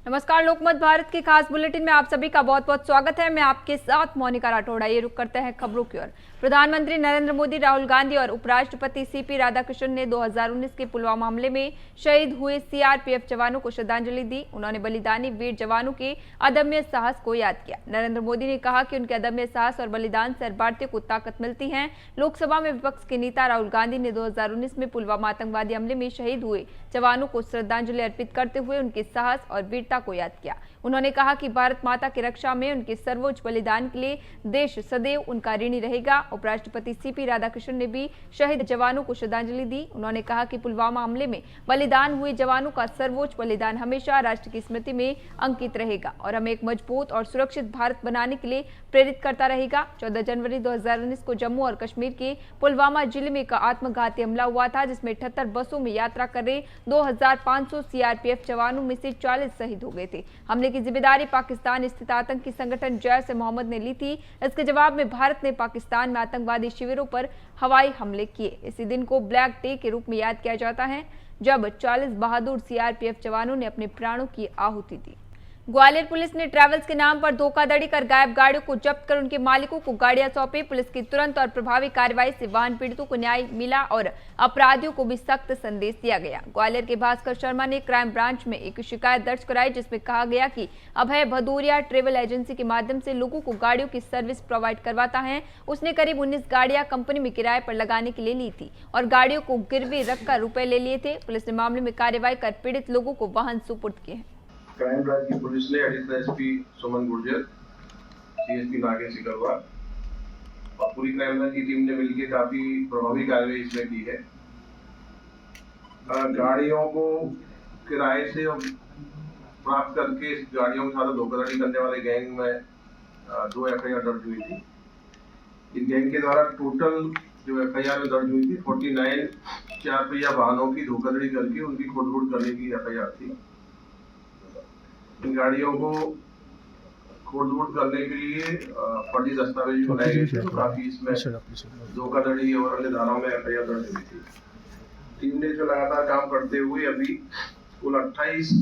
नमस्कार, लोकमत भारत के खास बुलेटिन में आप सभी का बहुत बहुत स्वागत है। मैं आपके साथ मोनिका राठौड़। ये रुक करते हैं खबरों की ओर। प्रधानमंत्री नरेंद्र मोदी, राहुल गांधी और उपराष्ट्रपति सीपी राधाकृष्णन ने 2019 के पुलवामा हमले में शहीद हुए सीआरपीएफ जवानों को श्रद्धांजलि दी। उन्होंने बलिदानी वीर जवानों के अदम्य साहस को याद किया। नरेंद्र मोदी ने कहा कि उनके अदम्य साहस और बलिदान से हर भारतीय को ताकत मिलती है। लोकसभा में विपक्ष के नेता राहुल गांधी ने 2019 में पुलवामा आतंकवादी हमले में शहीद हुए जवानों को श्रद्धांजलि अर्पित करते हुए उनके साहस और वीरता को याद किया। उन्होंने कहा कि भारत माता की रक्षा में उनके सर्वोच्च बलिदान के लिए देश सदैव उनका ऋणी रहेगा। उपराष्ट्रपति सीपी राधाकृष्णन ने भी शहीद जवानों को श्रद्धांजलि दी। उन्होंने कहा कि पुलवामा हमले में बलिदान हुए जवानों का सर्वोच्च बलिदान हमेशा राष्ट्र की स्मृति में अंकित रहेगा और हमें एक मजबूत और सुरक्षित भारत बनाने के लिए प्रेरित करता रहेगा। 14 जनवरी 2019 को जम्मू और कश्मीर के पुलवामा जिले में एक आत्मघाती हमला हुआ था, जिसमें 78 बसों में यात्रा कर रहे 2500 सीआरपीएफ जवानों में से 40 शहीद हो गए थे। हमले की जिम्मेदारी पाकिस्तान स्थित आतंकी संगठन जैश-ए-मोहम्मद ने ली थी। इसके जवाब में भारत ने पाकिस्तान में आतंकवादी शिविरों पर हवाई हमले किए। इसी दिन को ब्लैक डे के रूप में याद किया जाता है, जब 40 बहादुर सीआरपीएफ जवानों ने अपने प्राणों की आहुति दी। ग्वालियर पुलिस ने ट्रैवल्स के नाम पर धोखाधड़ी कर गायब गाड़ियों को जब्त कर उनके मालिकों को गाड़ियां सौंपी। पुलिस की तुरंत और प्रभावी कार्रवाई से वाहन पीड़ितों को न्याय मिला और अपराधियों को भी सख्त संदेश दिया गया। ग्वालियर के भास्कर शर्मा ने क्राइम ब्रांच में एक शिकायत दर्ज कराई, जिसमें कहा गया कि अभय भदौरिया ट्रेवल एजेंसी के माध्यम से लोगों को गाड़ियों की सर्विस प्रोवाइड करवाता है। उसने करीब 19 गाड़ियां कंपनी में किराए पर लगाने के लिए ली थी और गाड़ियों को गिरवी रखकर रुपए ले लिए थे। पुलिस ने मामले में कार्रवाई कर पीड़ित लोगों को वाहन सुपुर्द किए हैं। क्राइम ब्रांच की पुलिस ने एडिशनल एसपी सुमन गुर्जर, सीएसपी नागेश सिकरवा और पूरी क्राइम ब्रांच की टीम ने मिलकर काफी प्रभावी कार्रवाई इसमें की है। गाड़ियों को किराए से प्राप्त करके इस गाड़ियों के साथ धोखाधड़ी करने वाले गैंग में 2 एफआईआर दर्ज हुई थी। इस गैंग के द्वारा टोटल जो एफआईआर में दर्ज हुई थी 49 4 पहिया वाहनों की धोखाधड़ी करके उनकी खोज करने की एफआईआर थी। इन गाड़ियों को खोज करने के लिए फर्जी दस्तावेज बनाए गए थे, तो काफी इसमें धोखाधड़ी और अन्य धाराओं में एफआईआर दर्ज हुई थी। टीम ने जो लगातार काम करते हुए अभी कुल 28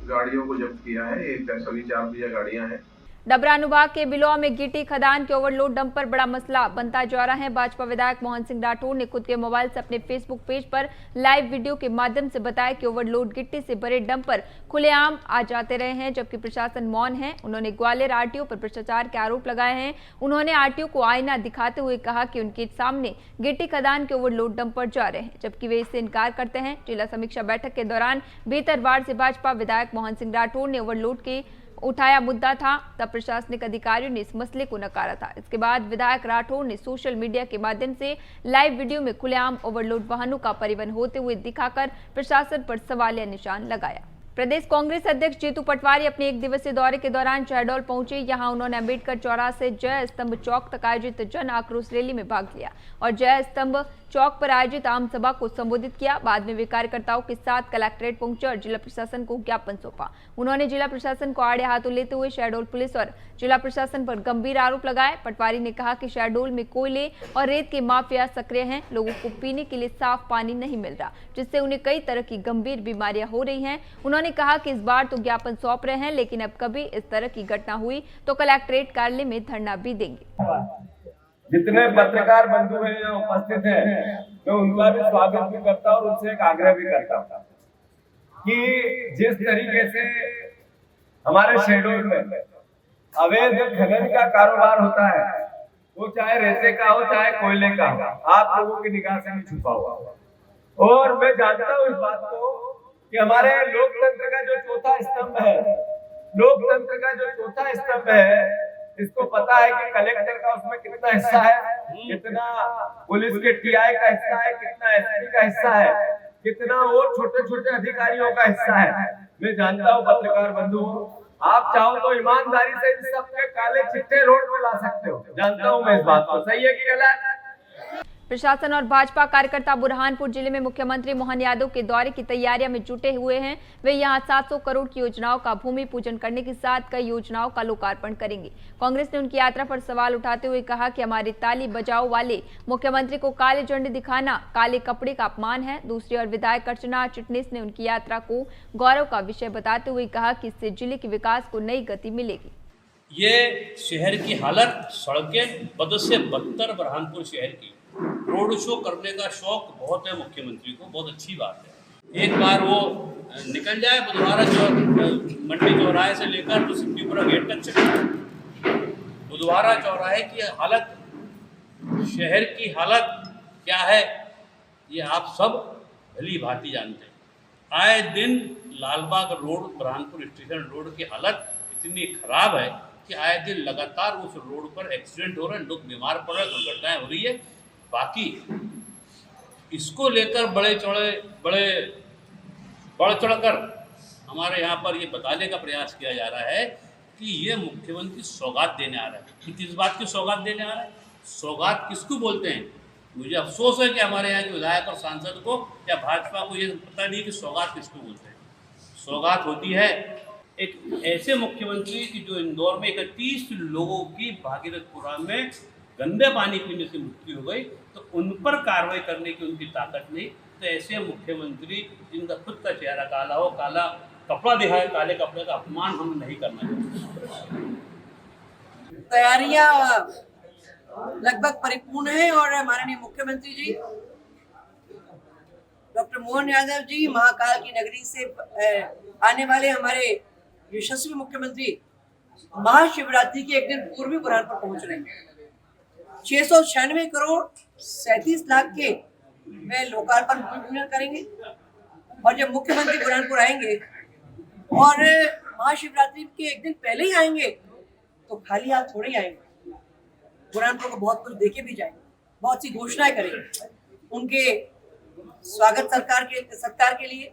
गाड़ियों को जब्त किया है। एक सभी 4 पहिया गाड़ियां हैं। डबरा अनुभाग के बिलोआ में गिट्टी खदान के ओवरलोड डंप पर बड़ा मसला बनता जा रहा है। भाजपा विधायक मोहन सिंह राठौड़ ने खुद के मोबाइल से अपने फेसबुक पेज पर लाइव वीडियो के माध्यम से बताया कि ओवरलोड गिट्टी से भरे डंप पर खुलेआम आ जाते रहे हैं, जबकि प्रशासन मौन है। उन्होंने ग्वालियर आरटीओ पर भ्रष्टाचार के आरोप लगाए हैं। उन्होंने आरटीओ को आईना दिखाते हुए कहा कि उनके सामने गिट्टी खदान के ओवरलोड डंप पर जा रहे हैं, जबकि वे इससे इनकार करते हैं। जिला समीक्षा बैठक के दौरान भीतरवाड़ से भाजपा विधायक मोहन सिंह राठौड़ ने ओवरलोड के उठाया मुद्दा था, तब प्रशासनिक अधिकारियों ने इस मसले को नकारा था। इसके बाद विधायक राठौड़ ने सोशल मीडिया के माध्यम से लाइव वीडियो में खुलेआम ओवरलोड वाहनों का परिवहन होते हुए दिखाकर प्रशासन पर सवालिया निशान लगाया। प्रदेश कांग्रेस अध्यक्ष जीतू पटवारी अपने 1 दिवसीय दौरे के दौरान शहडोल पहुंचे। यहां उन्होंने अम्बेडकर चौराहे से जय स्तंभ चौक तक आयोजित जन आक्रोश रैली में भाग लिया और जय स्तंभ चौक पर आयोजित आम सभा को संबोधित किया। बाद में वे कार्यकर्ताओं के साथ कलेक्ट्रेट पहुंचे और जिला प्रशासन को ज्ञापन सौंपा। उन्होंने जिला प्रशासन को आड़े हाथों लेते हुए शहडोल पुलिस और जिला प्रशासन पर गंभीर आरोप लगाए। पटवारी ने कहा कि शहडोल में कोयले और रेत के माफिया सक्रिय हैं। लोगों को पीने के लिए साफ पानी नहीं मिल रहा, जिससे उन्हें कई तरह की गंभीर बीमारियां हो रही हैं। उन्होंने कहा कि इस बार तो ज्ञापन सौंप रहे हैं, लेकिन अब कभी इस तरह की घटना हुई तो कलेक्ट्रेट कार्यालय में धरना भी देंगे। जितने पत्रकार बंधु हैं यहाँ उपस्थित हैं, मैं उनका भी स्वागत भी करता हूँ और उनसे एक आग्रह भी करता हूँ कि जिस तरीके से हमारे शहडोल में अवैध खनन का कारोबार होता है, वो चाहे रेते का हो चाहे कोयले का हो, आप लोगों की निगाह से नहीं छुपा हुआ। और मैं जानता हूँ इस बात को कि हमारे लोकतंत्र का जो चौथा स्तंभ है, लोकतंत्र का जो चौथा स्तंभ है, इसको पता है कि कलेक्टर का उसमें कितना हिस्सा है, कितना पुलिस के टीआई का हिस्सा है, कितना एसपी का हिस्सा है, कितना और छोटे छोटे अधिकारियों का हिस्सा है। मैं जानता हूँ पत्रकार बंधु, आप चाहो तो ईमानदारी से इन सब के काले चिट्टे रोड पे ला सकते हो। जानता हूँ मैं इस बात को, सही है कि गलत? प्रशासन और भाजपा कार्यकर्ता बुरहानपुर जिले में मुख्यमंत्री मोहन यादव के दौरे की तैयारियों में जुटे हुए हैं। वे यहां 700 करोड़ की योजनाओं का भूमि पूजन करने के साथ कई योजनाओं का लोकार्पण करेंगे। कांग्रेस ने उनकी यात्रा पर सवाल उठाते हुए कहा कि हमारी ताली बजाओ वाले मुख्यमंत्री को काले झंडे दिखाना काले कपड़े का अपमान है। दूसरी ओर विधायक अर्चना चिटनीस ने उनकी यात्रा को गौरव का विषय बताते हुए कहा कि इससे जिले के विकास को नई गति मिलेगी। ये शहर की हालत, सड़कें बद से बदतर बुरहानपुर शहर की, रोड शो करने का शौक बहुत है मुख्यमंत्री को, बहुत अच्छी बात है। एक बार वो निकल जाए बुधवारा मंडी चौराहे से लेकर तो सिद्दीपुरा गेट तक चले। बुधवारा चौराहे की हालत, शहर की हालत क्या है ये आप सब भली भांति जानते हैं। आए दिन Lalbagh road, Burhanpur station road की हालत इतनी खराब है कि आए दिन लगातार उस रोड पर एक्सीडेंट हो रहे हैं, लोग बीमार पड़ रहे हैं, दुर्घटनाएं हो रही है। बाकी इसको लेकर बढ़ चढ़कर हमारे यहाँ पर ये बताने का प्रयास किया जा रहा है कि ये मुख्यमंत्री सौगात देने आ रहा है। किस बात की सौगात देने आ रहा है? सौगात किसको बोलते हैं? मुझे अफसोस है कि हमारे यहाँ के विधायक और सांसद को या भाजपा को ये पता नहीं कि सौगात किसको बोलते हैं। सौगात होती है एक ऐसे मुख्यमंत्री की जो इंदौर में 31 लोगों की भागीरथपुरा में गंदे पानी पीने से मृत्यु हो गई, तो उन पर कार्रवाई करने की उनकी ताकत नहीं। तो ऐसे मुख्यमंत्री जिनका खुद का चेहरा काला हो, काला कपड़ा दिखाए, काले कपड़े का अपमान हम नहीं करना चाहते। तैयारियां लगभग परिपूर्ण है और माननीय मुख्यमंत्री जी डॉक्टर मोहन यादव जी महाकाल की नगरी से आने वाले हमारे यशस्वी मुख्यमंत्री महाशिवरात्रि के एक दिन पूर्व बुरहानपुर पहुंच रहे हैं। 696 करोड़ 37 लाख के वे लोकार्पण भूमि करेंगे और जब मुख्यमंत्री बुरहानपुर आएंगे और महाशिवरात्रि के एक दिन पहले ही आएंगे तो खाली हाथ थोड़े ही आएंगे। बुरहानपुर को बहुत कुछ देके भी जाएंगे, बहुत सी घोषणाएं करेंगे। उनके स्वागत सत्कार के लिए,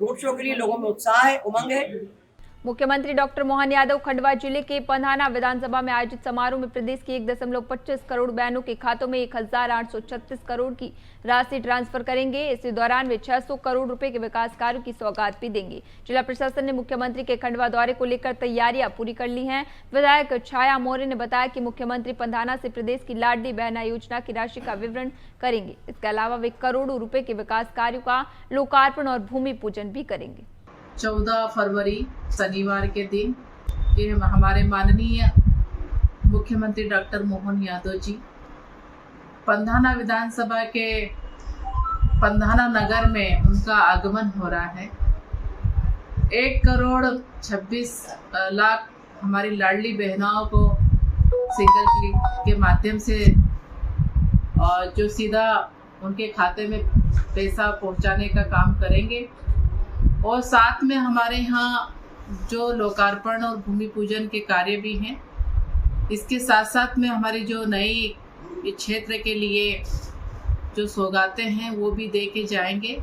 रोड शो के लिए लोगों में उत्साह है, उमंग है। मुख्यमंत्री डॉक्टर मोहन यादव खंडवा जिले के पंधाना विधानसभा में आयोजित समारोह में प्रदेश की 1.25 करोड़ बहनों के खातों में 1836 करोड़ की राशि ट्रांसफर करेंगे। इसी दौरान वे 600 करोड़ रुपए के विकास कार्यों की सौगात भी देंगे। जिला प्रशासन ने मुख्यमंत्री के खंडवा दौरे को लेकर तैयारियां पूरी कर ली हैं। विधायक छाया मौर्य ने बताया कि मुख्यमंत्री पंधाना से प्रदेश की लाडली बहना योजना की राशि का विवरण करेंगे। इसके अलावा वे करोड़ों रुपए के विकास कार्यों का लोकार्पण और भूमि पूजन भी करेंगे। 14 फरवरी शनिवार के दिन ये हमारे माननीय मुख्यमंत्री डॉक्टर मोहन यादव जी पंधाना विधानसभा के पंधाना नगर में उनका आगमन हो रहा है। 1 करोड़ 26 लाख हमारी लाडली बहनों को सिंगल क्लिक के माध्यम से और जो सीधा उनके खाते में पैसा पहुंचाने का काम करेंगे और साथ में हमारे यहाँ जो लोकार्पण और भूमि पूजन के कार्य भी हैं। इसके साथ साथ में हमारी जो नई क्षेत्र के लिए जो सौगातें हैं वो भी दे के जाएंगे।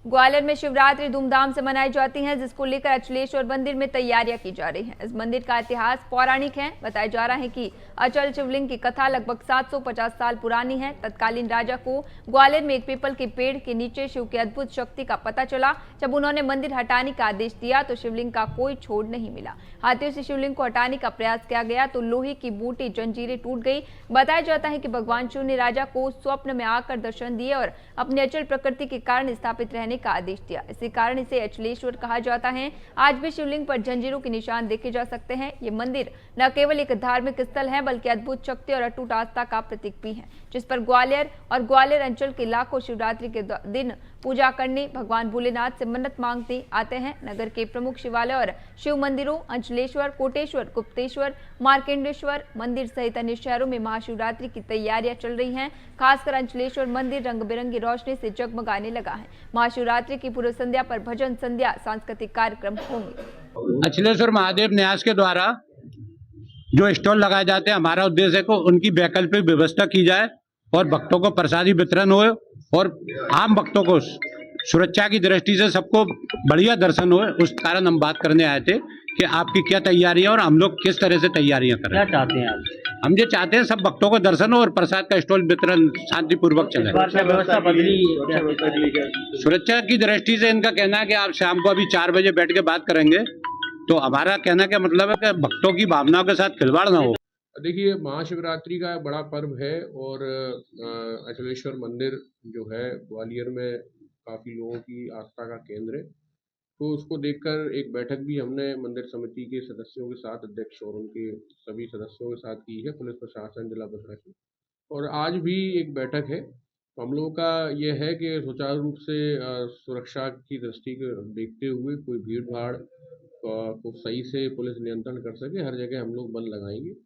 ग्वालियर में शिवरात्रि धूमधाम से मनाई जाती है, जिसको लेकर अचलेश्वर मंदिर में तैयारियां की जा रही हैं। इस मंदिर का इतिहास पौराणिक है। बताया जा रहा है कि अचल शिवलिंग की कथा लगभग 750 साल पुरानी है। तत्कालीन राजा को ग्वालियर में एक पीपल के पेड़ के नीचे शिव की अद्भुत शक्ति का पता चला। जब उन्होंने मंदिर हटाने का आदेश दिया तो शिवलिंग का कोई छोड़ नहीं मिला। हाथियों से शिवलिंग को हटाने का प्रयास किया गया तो लोहे की बूटी जंजीरें टूट गई। बताया जाता है कि भगवान शिव ने राजा को स्वप्न में आकर दर्शन दिए और अपनी अचल प्रकृति के कारण स्थापित रहने का आदेश दिया। इसी कारण इसे अचलेश्वर कहा जाता है। आज भी शिवलिंग पर जंजीरों के निशान देखे जा सकते हैं। ये मंदिर न केवल एक धार्मिक स्थल है बल्कि अद्भुत शक्ति और अटूट आस्था का प्रतीक भी है, जिस पर ग्वालियर और ग्वालियर अंचल के लाखों शिवरात्रि के दिन पूजा करने भगवान भोलेनाथ से मन्नत मांगते आते हैं। नगर के प्रमुख शिवालय और शिव मंदिरों अंचलेश्वर, कोटेश्वर, गुप्तेश्वर, मार्केंडेश्वर मंदिर सहित अन्य शहरों में महाशिवरात्रि की तैयारियां चल रही हैं। खासकर अंचलेश्वर मंदिर रंग बिरंगी रोशनी से जगमगाने लगा है। महाशिवरात्रि की पूर्व संध्या पर भजन संध्या, सांस्कृतिक कार्यक्रम होंगे। अचलेश्वर महादेव न्यास के द्वारा जो स्टॉल लगाए जाते हैं, हमारा उद्देश्य है कि उनकी वैकल्पिक व्यवस्था की जाए और भक्तों को प्रसादी वितरण हो और आम भक्तों को सुरक्षा की दृष्टि से सबको बढ़िया दर्शन हो। उस कारण हम बात करने आए थे कि आपकी क्या तैयारी है और हम लोग किस तरह से तैयारियां कर रहे हैं। क्या चाहते हैं आप? हम ये चाहते हैं सब भक्तों को दर्शन हो और प्रसाद का स्टॉल वितरण शांतिपूर्वक चले। व्यवस्था बदली सुरक्षा की दृष्टि से इनका कहना है कि आप शाम को अभी 4 बजे बैठ के बात करेंगे, तो हमारा कहना का मतलब है कि भक्तों की भावनाओं के साथ खिलवाड़ ना हो। देखिए, महाशिवरात्रि का बड़ा पर्व है और अचलेश्वर मंदिर जो है ग्वालियर में काफ़ी लोगों की आस्था का केंद्र है, तो उसको देखकर एक बैठक भी हमने मंदिर समिति के सदस्यों के साथ, अध्यक्ष और उनके सभी सदस्यों के साथ की है, पुलिस प्रशासन, जिला प्रशासन, और आज भी एक बैठक है। तो हम लोगों का यह है कि सुचारू रूप से सुरक्षा की दृष्टि को देखते हुए कोई भीड़ भाड़ को सही से पुलिस नियंत्रण कर सके, हर जगह हम लोग बंद लगाएंगे।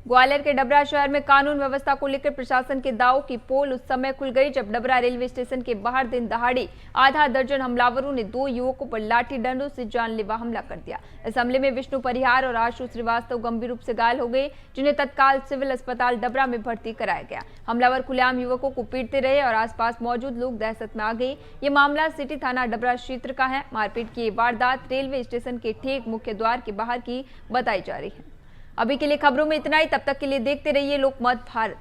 ग्वालियर के डबरा शहर में कानून व्यवस्था को लेकर प्रशासन के दाव की पोल उस समय खुल गई जब डबरा रेलवे स्टेशन के बाहर दिन दहाड़ी आधा दर्जन हमलावरों ने 2 युवकों पर लाठी डंडों से जानलेवा हमला कर दिया। इस हमले में विष्णु परिहार और आशु श्रीवास्तव गंभीर रूप से घायल हो गए, जिन्हें तत्काल सिविल अस्पताल डबरा में भर्ती कराया गया। हमलावर खुलेआम युवकों को पीटते रहे और आसपास मौजूद लोग दहशत में आ गए। ये मामला सिटी थाना डबरा क्षेत्र का है। मारपीट की वारदात रेलवे स्टेशन के ठीक मुख्य द्वार के बाहर की बताई जा रही है। अभी के लिए खबरों में इतना ही। तब तक के लिए देखते रहिए लोकमत भारत।